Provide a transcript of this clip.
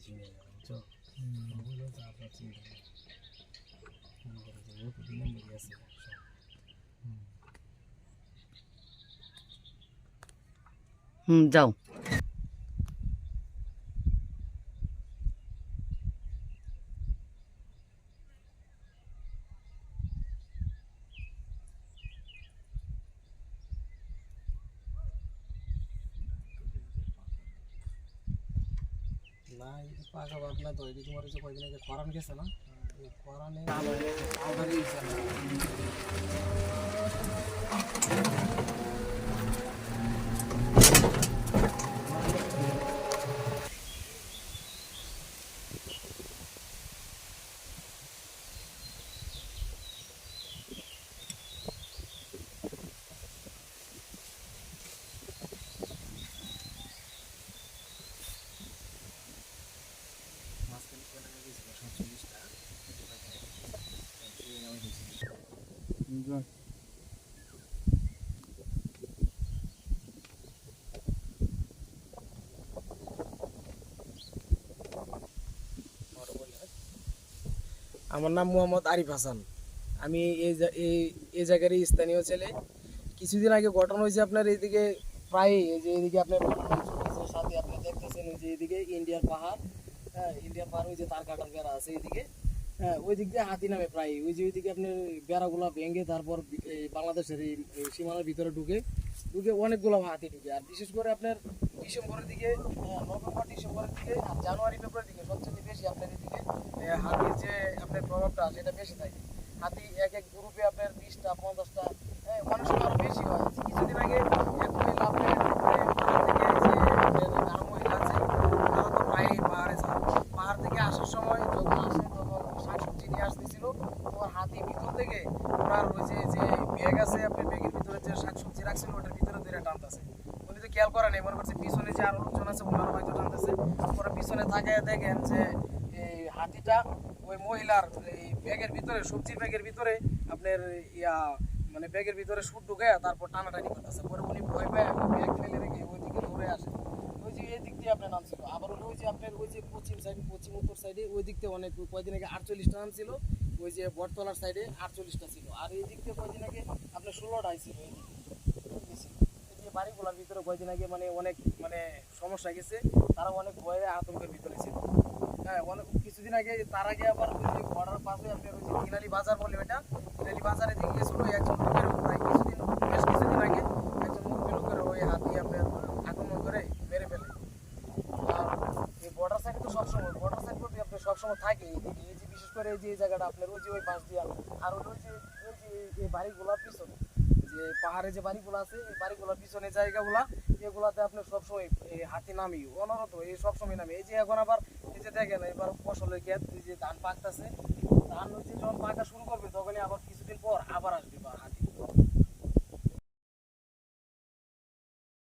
চিনে না বুঝছো ওগুলো তো আপনার চিন্তা নেই মনে করে যে ও তো দিনে মেরে আছে যাও। না এই পাকা ভাবনা তো এটি তোমার হচ্ছে কয়েকদিন আগে করান গেছে না এই করানে পাউডার দিয়েছে মাঝখানে করে গেছিল 47টা আমার নাম মোহাম্মদ আরিফ হাসান আমি এই জায়গারই স্থানীয় ছেলে কিছুদিন আগে ঘটনা হয়েছে আপনার এইদিকে প্রায় এই যে এইদিকে আপনার সাথে আপনি দেখতেছেন ওই যে এইদিকে ইন্ডিয়ার পাহাড় হ্যাঁ ইন্ডিয়ার পাহাড় ওই যে তার কাটার বেড়া আছে এইদিকে হ্যাঁ ওই দিক দিয়ে হাতি নামে প্রায় ওই যে ওইদিকে আপনার বেড়াগুলা ভেঙে তারপর বাংলাদেশের এই সীমানার ভিতরে ঢুকে অনেকগুলো হাতি ঢুকে আর বিশেষ করে আপনার ডিসেম্বরের দিকে নভেম্বর ডিসেম্বরের দিকে আর জানুয়ারি ফেব্রুয়ারির দিকে সবচেয়ে বেশি আপনার এদিকে হাতির যে আপনার প্রভাবটা সেটা বেশি থাকে হাতি এক এক গ্রুপে আপনার 20টা 50টা মানুষের আরো বেশি হয় কিছুদিন আগে এক মহিলা আপনার আরো মহিলা আছে তারা তো প্রায় পাহাড়ে যায় পাহাড় থেকে আসার সময় যখন আসে তখন শাকসবজি নিয়ে আসতেছিল তোমার হাতি ভিতর থেকে ওনার ওই যে ব্যাগ আছে আপনার ব্যাগের ভিতরে যে শাকসবজি রাখছিল ওটার ভিতরে ধরে টানতেছে উনি তো খেয়াল করে নেই মনে করছে পিছনে যে আরো লোকজন আছে ওনারা হয়তো টানতেছে ওরা পিছনে তাকায় দেখেন যে এই হাতিটা ওই মহিলার এই ব্যাগের ভিতরে সবজির ব্যাগের ভিতরে আপনার মানে ব্যাগের ভিতরে সুট ঢুকে তারপর টানাটানি করতেছে পরে উনি ভয় পেয়ে ব্যাগ ফেলে রেখে ওই দিকে দৌড়ে আসে ওই যে এই দিক দিয়ে আপনার নাম ছিল আবার ওই যে আপনার ওই যে পশ্চিম সাইড পশ্চিম উত্তর সাইডে ওই দিক থেকে অনেক কয়েকদিন আগে 48টা নাম ছিল ওই যে বটতলার সাইডে 48টা ছিল আর এই দিক থেকে কয়েকদিন আগে আপনার 16টাই ছিল এই যে বাড়িগুলোর ভিতরে কয়েকদিন আগে মানে অনেক মানে সমস্যা গেছে তারা অনেক ভয়ে আতঙ্কের ভিতরে ছিল হ্যাঁ অনেক কিছুদিন আগে তার আগে আবার ওই যে বর্ডার পাশে আপনার ওই যে কিনালি বাজার বলে ওইটা কিনালি বাজারে দিকে গেছিল একজন লোকের প্রায় বেশ কিছুদিন আগে একজন মুরগি লোকের ওই হাতি আপনার আক্রমণ করে মেরে ফেলে আর এই বর্ডার সাইড তো সবসময় বর্ডার সাইড বলতে আপনার সবসময় থাকে এইদিকে এই যে বিশেষ করে এই যে এই জায়গাটা আপনার ওই যে ওই পাশ দিয়া আর ওই যে এই বাড়িগুলোর পিছনে যে পাহাড়ে যে বাড়িগুলো আছে এই বাড়িগুলোর পিছনে জায়গাগুলা এগুলাতে আপনার সবসময় এই হাতি নামি অনরত এই সবসময় নামে এই যে এখন আবার এই যে দেখেন এবার ফসলের ক্ষেত এই যে ধান পাকতেছে ধান হচ্ছে যখন পাকা শুরু করবে তখনই আবার কিছুদিন পর আবার আসবে বা হাতি